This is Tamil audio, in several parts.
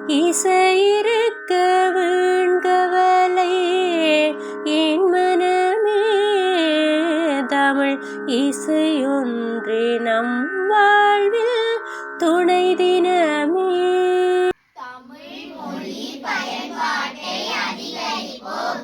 இசையிருக்க வீண்கவலை என் மனமே தமிழ் இசையொன்றே நம் வாழ்வில் துணை தினமே. தமிழ் மொழி பயன்பாட்டை அதிகரிப்போம்.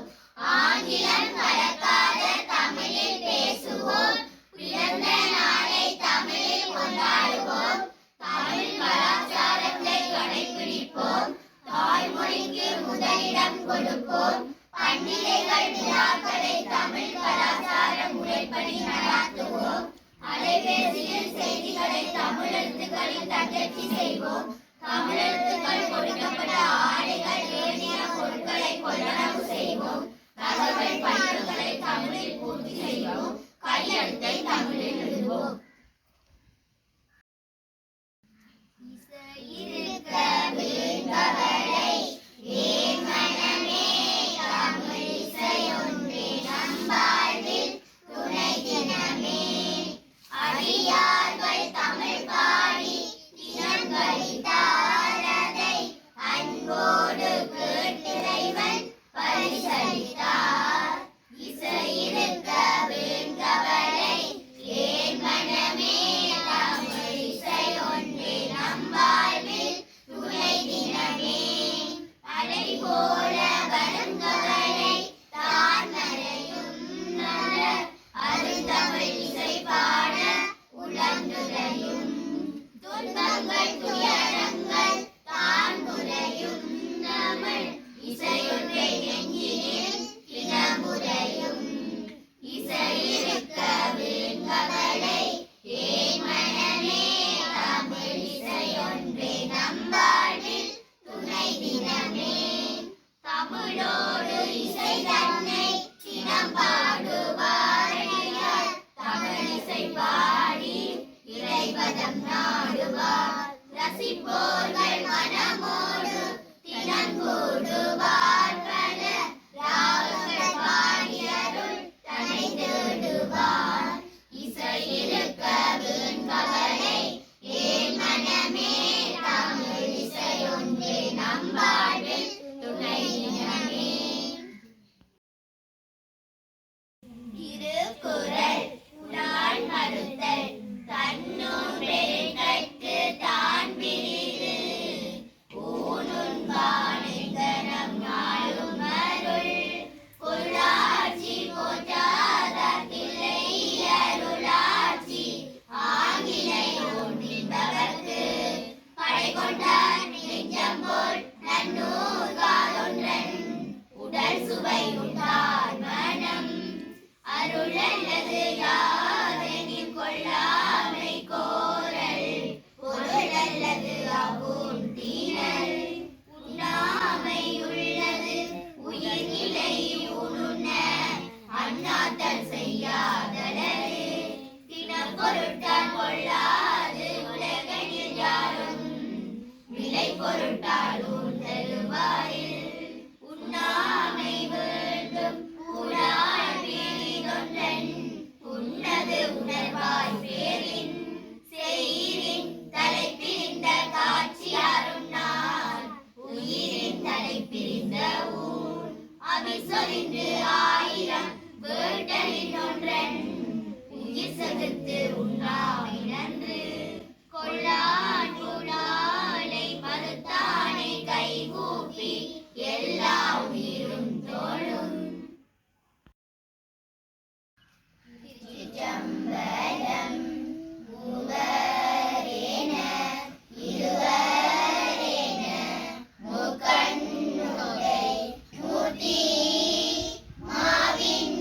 ஆங்கிலம் கலக்காத தமிழில் பேசுவோம். பிறந்த நாளை தமிழில் கொண்டாடுவோம். தமிழ் கலாச்சாரத்தை கடைபிடிப்போம். தாய்மொழிக்கு முதலிடம் கொடுப்போம். பண்டிகைகள் விழாக்களை தமிழ் கலாச்சார முறைப்படி நடாத்துவோம். அலைபேசியில் செய்திகளை தமிழ் எழுத்துக்களில் தட்டச்சு செய்வோம். தமிழ் எழுத்துக்கள் கொடுக்கப்பட்ட ஆடைகள் ஏனைய பொருட்களை கொள்ளளவு செய்வோம். தகவல் பயிர்களை தமிழில் பூர்த்தி செய்வோம். கையெழுத்தை தமிழில் எழுதுவோம். இசையிருக்க வீண்கவலை என் மனமே தமிழ் இசையொன்றே நம் வாழ்வில் துணை தினமே. அடியார்கள் தமிழ் பாடி தினம் கழித்தாரதை அன்போடு கேட்டிறைவன் பரிசளித்தார். இசையிருக்க வீண்கவலை என் மனமே தமிழ் இசையொன்றே நம் வாழ்வில் துணை தினமே. அலை போல வரும் கவலை தான் மறையும் நல்ல அருந்தமிழ் இசை பாட உழந்துரையும். துன்பங்கள் துயரங்கள் தான் குறையும் தமிழ் இசையொன்றை நெஞ்சினில் தினமுறையும். இசையிருக்க வீண்கவலை என் மனமே தமிழ் இசையொன்றே நம் வாழ்வில் துணை தினமே. தமிழோடு இசை தன்னை தினம் பாடுவார் அடியார். தமிழ் இசை பாடி இறைவதம் நாடுவார். ரசிப்போர்கள் மனமோடு தினம் கூடுவார். பல ராகங்கள் பாடியருள் தனை தேடுவார். இசையிருக்க வீண்கவலை என் மனமே தமிழ் இசையொன்றே நம் வாழ்வில் துணை தினமே. திருக்குறள் நான் மறுத்தல் தன்னூர் பெருங்கற்கு தான் பிரிது ஊனுண்பானெங்கனம் நாளும் அருள் கொள்ளாட்சி போற்றாதற்கில்லை அருளாட்சி ஆங்கிலை ஒன்றின்பவர்க்கு படை கொண்டான் நெஞ்சம் போல் நன்னூர் காதொன்றன் உடல் சுவை உண்டார் மனம் அருள் அல்லது யாதெனின் கொள்ளாமை கோரல் பொருள் அல்லது அபூர்த்தினல் உண்ணாமை உள்ளது உயிர் நிலை உணர்ன அண்ணாத்தல் செய்யாதலது தினம் பொருட்டால் கொள்ளாது உலகனில் யாரும் விலை பொருட்டால் ஊர்தருவாயில் உண்ணாமை வேண்டும் உணாள் பேரிதொன்றன் உன்னது உணர்வாய் பேரின் செயிரின் தலைப்பிரிந்த காட்சியாரும் நாள் உயிரின் தலைப்பிரிந்த ஊர் அபிசொரிந்து ஆயிரம் வேட்டலின் ஒன்றன் உயிர் சகுத்து உண்ணாமை நன்று கொள்ளான் கூடாலை மறுத்தானை கைகூப்பி எல்லா உயிரும் தோழும். திருச்சிற்றம்பலம். மூவரேன இருவரேன முக்கண்ணுடை மூர்த்தி மாவின்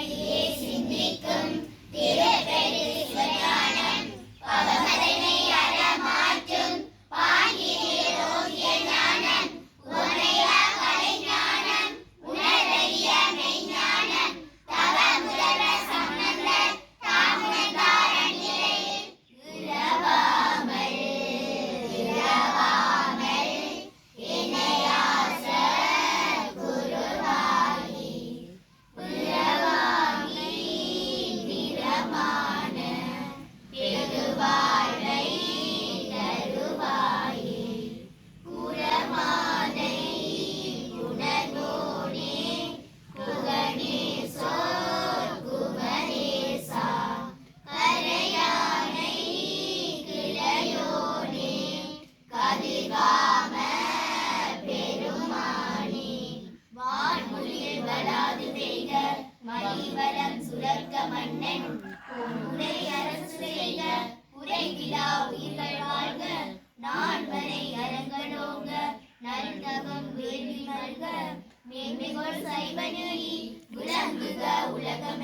வழியே சிந்திக்கும் திருப்பெரு சிவஞானம் பவமதனை அறமாற்றும் பாண்டிய ஞானம் உவமையா கலைஞானம் உணர்வறிய மெய்ஞானம் தவ முதல்வ சம்பந்தர் தாமுணர்ந்தார் அந்நிலையில் இறவாமல் இணையாச குருவாகி புறவாகி நிறமான பெருவாழை தருவாயே குரமானை உணர்வோனே குகணேசோர் குமரேசா கரையானை கிளையோனே கதிர்காம பெருமானே வான்மொழியில் வளாது செய்க மணிவரம் சுரக்க மன்னன் உரை அரசு செய்க உரைகிலா உயிர்கள் வாழ்க நான் வரை அரங்கனோங்க நல்தவம் வேள்வி மல்க மேன்மைகொள் சைவ நெறி விளங்குக உலகம்